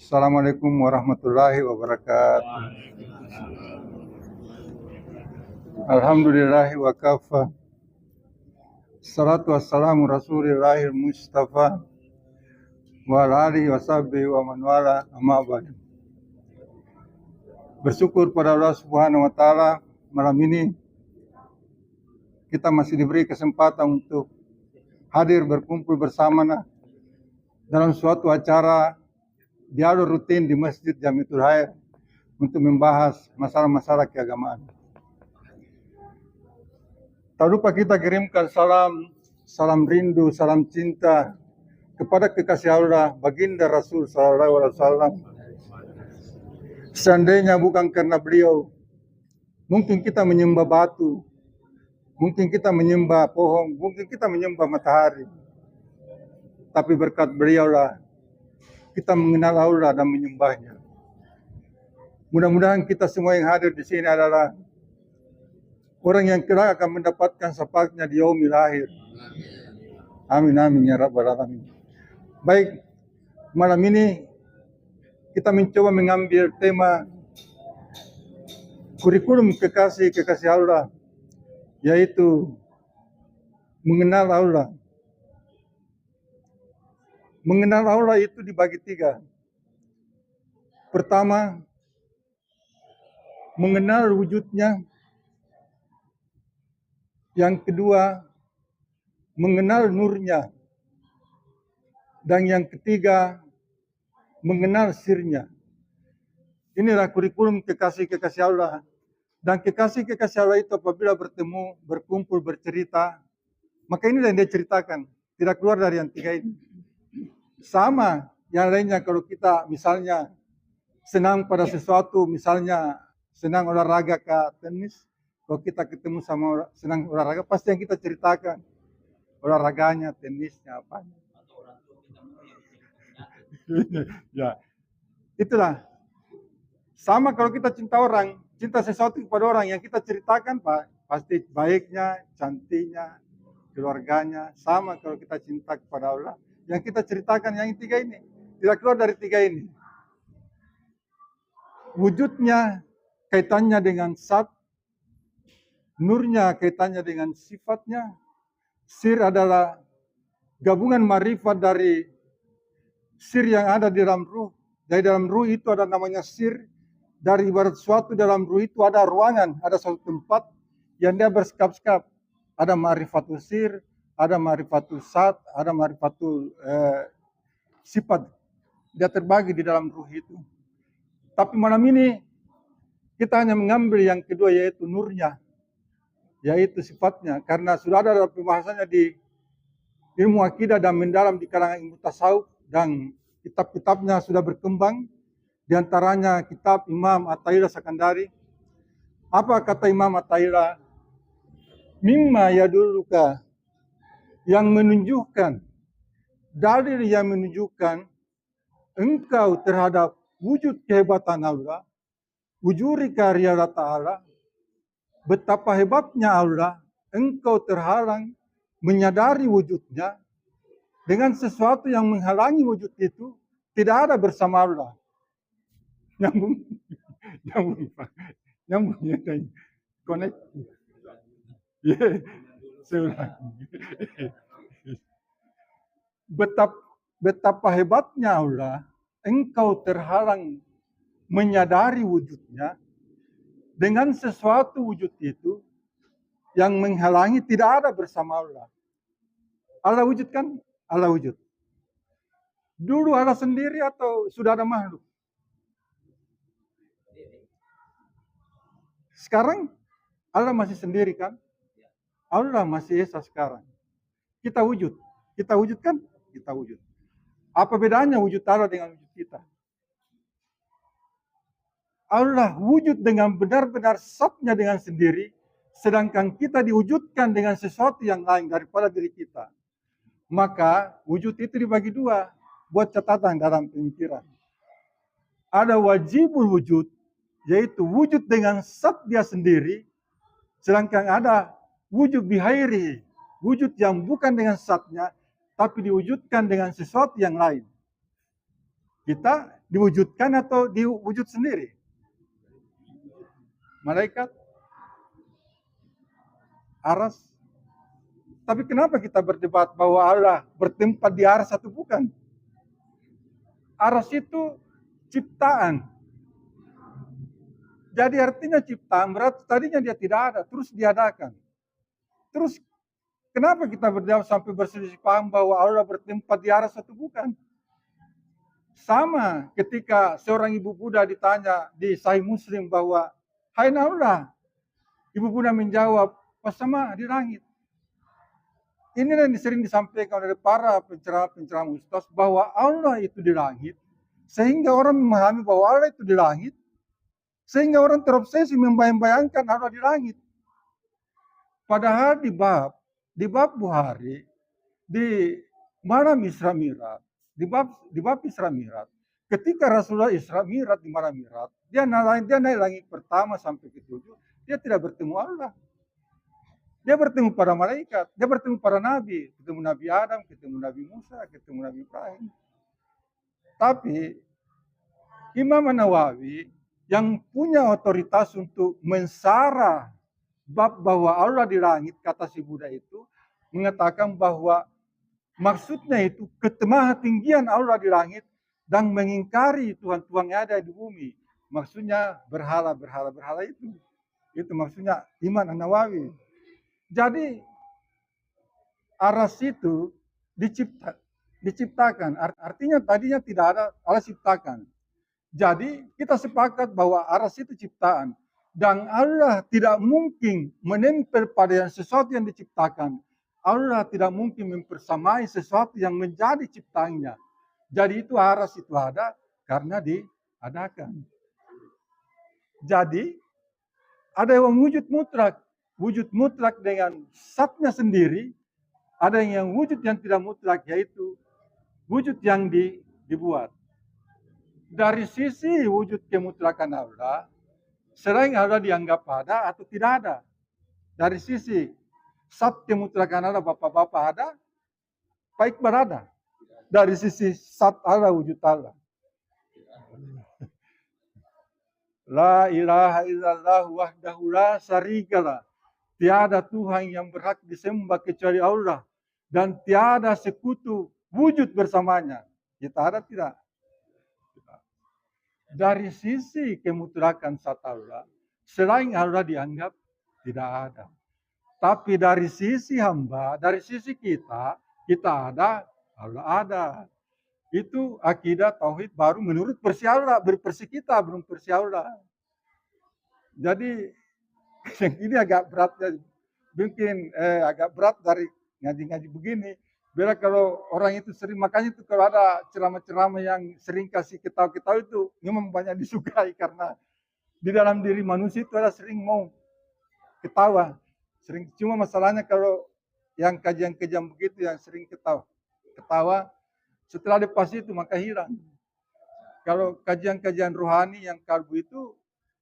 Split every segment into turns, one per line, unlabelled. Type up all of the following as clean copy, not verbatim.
Assalamualaikum warahmatullahi wabarakatuh. Alhamdulillahi wa kafa. Salatu wassalamu rasulillahil mustafa wa ala alihi wa sahbihi wa man wala, amma ba'du. Bersyukur pada Allah Subhanahu wa taala, malam ini kita masih diberi kesempatan untuk hadir berkumpul bersama dalam suatu acara dialog rutin di Masjid Jamiatul Khair untuk membahas masalah-masalah keagamaan. Tak lupa kita kirimkan salam rindu, salam cinta kepada kekasih Allah baginda Rasul Sallallahu Alaihi Wasallam. Seandainya bukan karena beliau, mungkin kita menyembah batu, mungkin kita menyembah pohon, mungkin kita menyembah matahari. Tapi berkat beliaulah kita mengenal Allah dan menyembahnya. Mudah-mudahan kita semua yang hadir di sini adalah orang yang kelak akan mendapatkan syafaatnya di yaumil akhir. Amin amin ya rabbal alamin. Baik, malam ini kita mencoba mengambil tema kurikulum kekasih Allah, yaitu mengenal Allah. Mengenal Allah itu dibagi tiga. Pertama, mengenal wujudnya. Yang kedua, mengenal nurnya. Dan yang ketiga, mengenal sirnya. Inilah kurikulum kekasih Allah. Dan kekasih Allah itu apabila bertemu, berkumpul, bercerita, maka ini yang dia ceritakan. Tidak keluar dari yang tiga ini. Sama yang lainnya kalau kita misalnya senang pada sesuatu, misalnya senang olahraga ke tenis, kalau kita ketemu sama senang olahraga, pasti yang kita ceritakan olahraganya, tenisnya, apa. Ya, itulah. Sama kalau kita cinta orang, cinta sesuatu kepada orang, yang kita ceritakan Pak, pasti baiknya, cantiknya, keluarganya. Sama kalau kita cinta kepada Allah, yang kita ceritakan yang tiga ini. Tidak keluar dari tiga ini. Wujudnya kaitannya dengan zat, nurnya kaitannya dengan sifatnya, sir adalah gabungan marifat dari sir yang ada di dalam ruh. Dari dalam ruh itu ada namanya sir. Dari ibarat suatu dalam ruh itu ada ruangan, ada suatu tempat yang dia bersekap-sekap. Ada marifatul sir, ada marifatul zat, ada marifatul sifat. Dia terbagi di dalam ruh itu. Tapi malam ini kita hanya mengambil yang kedua, yaitu nurnya, yaitu sifatnya. Karena sudah ada dalam pembahasannya di ilmu akidah dan mendalam di kalangan ilmu tasawuf, dan kitab-kitabnya sudah berkembang. Di antaranya kitab Imam At-Taillah Sakandari. Apa kata Imam At-Taillah? Mimma yadulluka, yang menunjukkan, dalil yang menunjukkan engkau terhadap wujud kehebatan Allah, wujudika riyadha ta'ala, betapa hebatnya Allah, engkau terhalang menyadari wujudnya dengan sesuatu yang menghalangi wujud itu tidak ada bersama Allah. Nyambung Pak. Nyambung ya, connect. Betapa hebatnya Allah, engkau terhalang menyadari wujudnya dengan sesuatu wujud itu yang menghalangi tidak ada bersama Allah. Allah wujud kan? Allah wujud. Dulu Allah sendiri atau sudah ada makhluk? Sekarang Allah masih sendiri kan? Allah masih esa sekarang. Kita wujud. Kita wujud kan? Kita wujud. Apa bedanya wujud Allah dengan wujud kita? Allah wujud dengan benar-benar zatnya dengan sendiri, sedangkan kita diwujudkan dengan sesuatu yang lain daripada diri kita. Maka wujud itu dibagi dua, buat catatan dalam pemikiran. Ada wajibul wujud, yaitu wujud dengan zat dia sendiri, sedangkan ada wujud bihairi, wujud yang bukan dengan zatnya, tapi diwujudkan dengan sesuatu yang lain. Kita Diwujudkan atau diwujud sendiri? Malaikat, aras. Tapi kenapa kita berdebat bahwa Allah bertempat di aras atau bukan? Aras itu ciptaan. Jadi artinya ciptaan berarti tadinya dia tidak ada, terus diadakan. Terus kenapa kita berdebat sampai berselisih paham bahwa Allah bertempat di aras atau bukan? Sama ketika seorang ibu Buddha ditanya di Sahih Muslim bahwa, hai Allah, ibu Buddha menjawab, sama di langit. Ini yang sering disampaikan oleh para penceramah ustaz bahwa Allah itu di langit, sehingga orang memahami bahwa Allah itu di langit, sehingga orang terobsesi membayangkan Allah di langit. Padahal di bab Bukhari, di malam Isra Mi'raj, di bab Isra Mi'raj, ketika Rasulullah Isra Mi'raj di malam Mi'raj, dia naik langit pertama sampai ke-7, dia tidak bertemu Allah. Dia bertemu para malaikat, dia bertemu para nabi, ketemu Nabi Adam, ketemu Nabi Musa, ketemu Nabi Ibrahim. Tapi Imam Nawawi yang punya otoritas untuk mensarah bab bahwa Allah di langit, kata si Buddha itu, mengatakan bahwa maksudnya itu ketemahatinggian Allah di langit dan mengingkari Tuhan-Tuhan yang ada di bumi. Maksudnya berhala itu. Itu maksudnya Imam Nawawi. Jadi aras itu diciptakan. Artinya tadinya tidak ada, Allah ciptakan. Jadi kita sepakat bahwa aras itu ciptaan. Dan Allah tidak mungkin menempel pada sesuatu yang diciptakan. Allah tidak mungkin mempersamai sesuatu yang menjadi ciptaannya. Jadi itu aras itu ada karena diadakan. Jadi ada yang wujud mutlak. Wujud mutlak dengan zatnya sendiri, ada yang wujud yang tidak mutlak, yaitu wujud yang dibuat. Dari sisi wujud kemutlakan Allah, selain Allah dianggap ada atau tidak ada. Dari sisi zat kemutlakan Allah, bapak-bapak ada, Pak Iqbal ada. Dari sisi zat Allah, wujud Allah. La ilaha illallah wahdahu la syarikalah. Tiada Tuhan yang berhak disembah kecuali Allah. Dan tiada sekutu wujud bersamanya. Kita ada tidak? Dari sisi kemutlakan zat Allah, selain Allah dianggap tidak ada. Tapi dari sisi hamba, dari sisi kita ada, Allah ada. Itu akidah tauhid baru menurut versi Allah, versi kita belum versi Allah. Jadi yang ini agak berat, mungkin agak berat dari ngaji-ngaji begini. Bila kalau orang itu sering, makanya itu kalau ada ceramah-ceramah yang sering kasih ketawa-ketawa itu memang banyak disukai karena di dalam diri manusia itu ada sering mau ketawa. Sering, cuma masalahnya kalau yang kajian-kajian begitu yang sering ketawa, setelah lepas itu maka hilang. Kalau kajian-kajian rohani yang kalbu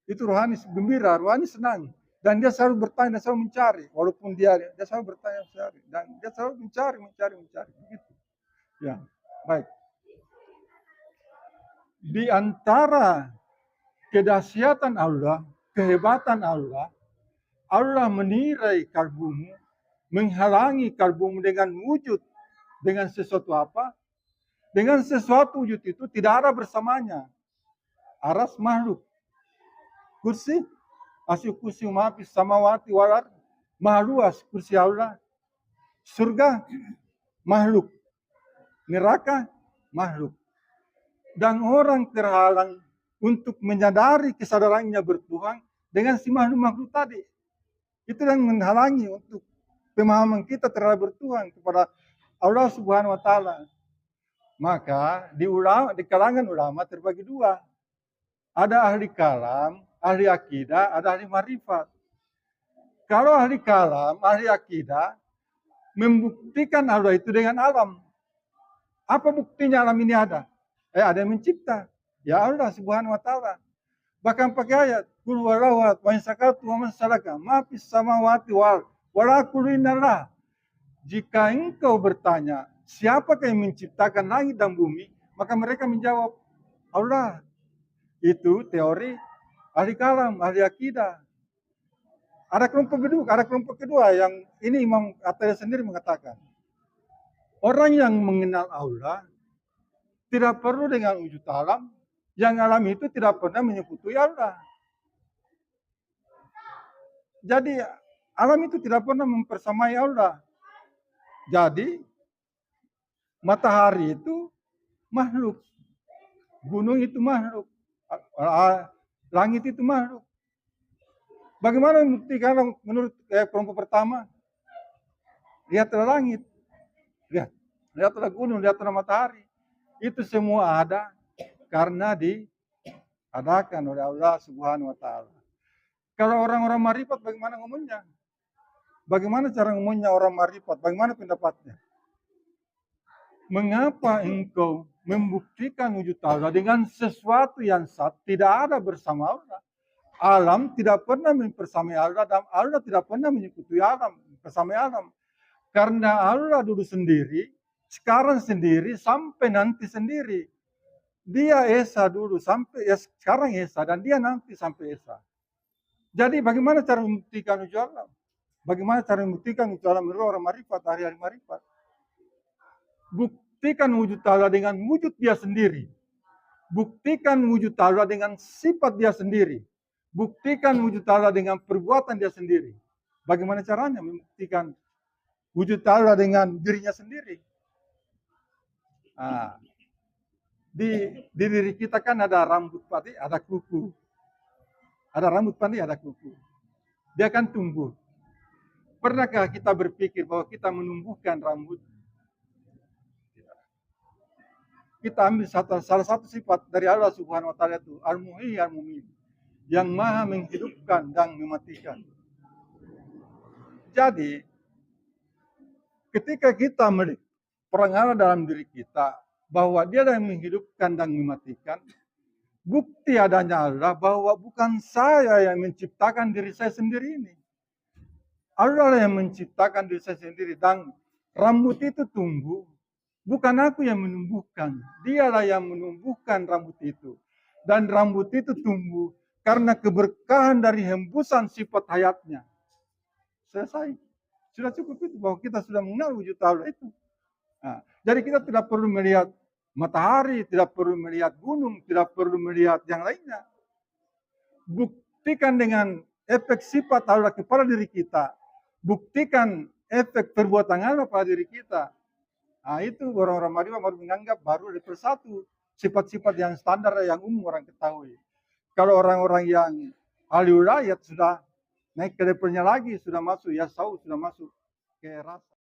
itu rohani gembira, rohani senang. Dan dia selalu bertanya, dia selalu mencari. Walaupun dia selalu bertanya, mencari. Dan dia selalu mencari. Begitu. Ya, baik. Di antara kedahsyatan Allah, kehebatan Allah, Allah menirai kalbumu, menghalangi kalbumu dengan wujud, dengan sesuatu apa? Dengan sesuatu wujud itu tidak ada bersamanya. Aras makhluk. Kursi, asyuk kursi umapis samawati walar, maha luas kursi Allah. Surga, makhluk. Neraka, makhluk. Dan orang terhalang untuk menyadari kesadarannya bertuhan dengan si makhluk-makhluk tadi. Itu yang menghalangi untuk pemahaman kita terhadap bertuhan kepada Allah Subhanahu wa Ta'ala. Maka di kalangan ulama terbagi dua. Ada ahli kalam, ahli akidah, ada ahli marifat. Kalau ahli kalam, ahli akidah membuktikan Allah itu dengan alam. Apa buktinya alam ini ada? Ada yang mencipta. Ya Allah Subhanahu wa Ta'ala. Bahkan pakai ayat, Qul huwallahu ahad wa in syakartum wa man salaka ma fis samawati wal wala qul innallah. Jika engkau bertanya, siapakah yang menciptakan langit dan bumi? Maka mereka menjawab, Allah. Itu teori ahli kalam, ahli akidah. Ada kelompok kedua yang ini Imam At-Tabari sendiri mengatakan, orang yang mengenal Allah tidak perlu dengan wujud alam, yang alam itu tidak pernah menyekutuai Allah. Jadi alam itu tidak pernah mempersamai Allah. Jadi matahari itu makhluk, gunung itu makhluk, langit itu makhluk. Bagaimana membuktikan menurut kelompok pertama? Lihatlah langit, lihatlah gunung, lihatlah matahari. Itu semua ada karena diadakan oleh Allah Subhanahu wa Ta'ala. Kalau orang-orang marifat, bagaimana ngomongnya? Bagaimana cara ngomongnya orang marifat? Bagaimana pendapatnya? Mengapa engkau membuktikan wujud Allah dengan sesuatu yang tidak ada bersama Allah? Alam tidak pernah mempersamai Allah dan Allah tidak pernah menyekutuai alam, mempersamai alam. Karena Allah dulu sendiri, sekarang sendiri, sampai nanti sendiri. Dia Esa dulu sampai sekarang Esa dan dia nanti sampai Esa. Jadi bagaimana cara membuktikan wujud Allah? Bagaimana cara membuktikan wujud Allah menurut orang marifat, ahli-ahli marifat? Buktikan wujud Allah dengan wujud dia sendiri. Buktikan wujud Allah dengan sifat dia sendiri. Buktikan wujud Allah dengan perbuatan dia sendiri. Bagaimana caranya membuktikan wujud Allah dengan dirinya sendiri? Nah, di diri kita kan ada rambut padi, ada kuku. Ada rambut padi, ada kuku. Dia akan tumbuh. Pernahkah kita berpikir bahwa kita menumbuhkan rambut? Kita ambil salah satu sifat dari Allah Subhanahu wa Ta'ala itu, Al-Muhyi Al-Mumit, yang maha menghidupkan dan mematikan. Jadi, ketika kita melihat peran Allah dalam diri kita, bahwa dia yang menghidupkan dan mematikan, bukti adanya Allah bahwa bukan saya yang menciptakan diri saya sendiri ini. Allah yang menciptakan diri saya sendiri, dan rambut itu tumbuh. Bukan aku yang menumbuhkan, dialah yang menumbuhkan rambut itu. Dan rambut itu tumbuh karena keberkahan dari hembusan sifat hayatnya. Selesai. Sudah cukup itu bahwa kita sudah mengenal wujud Allah itu. Nah, jadi kita tidak perlu melihat matahari, tidak perlu melihat gunung, tidak perlu melihat yang lainnya. Buktikan dengan efek sifat Allah kepada diri kita. Buktikan efek perbuatan Allah pada diri kita. Nah, itu orang-orang marifat baru menganggap baru level 1. Sifat-sifat yang standar yang umum orang ketahui. Kalau orang-orang yang ahli wilayah sudah naik ke levelnya lagi, sudah masuk ya tahu, sudah masuk ke rasa.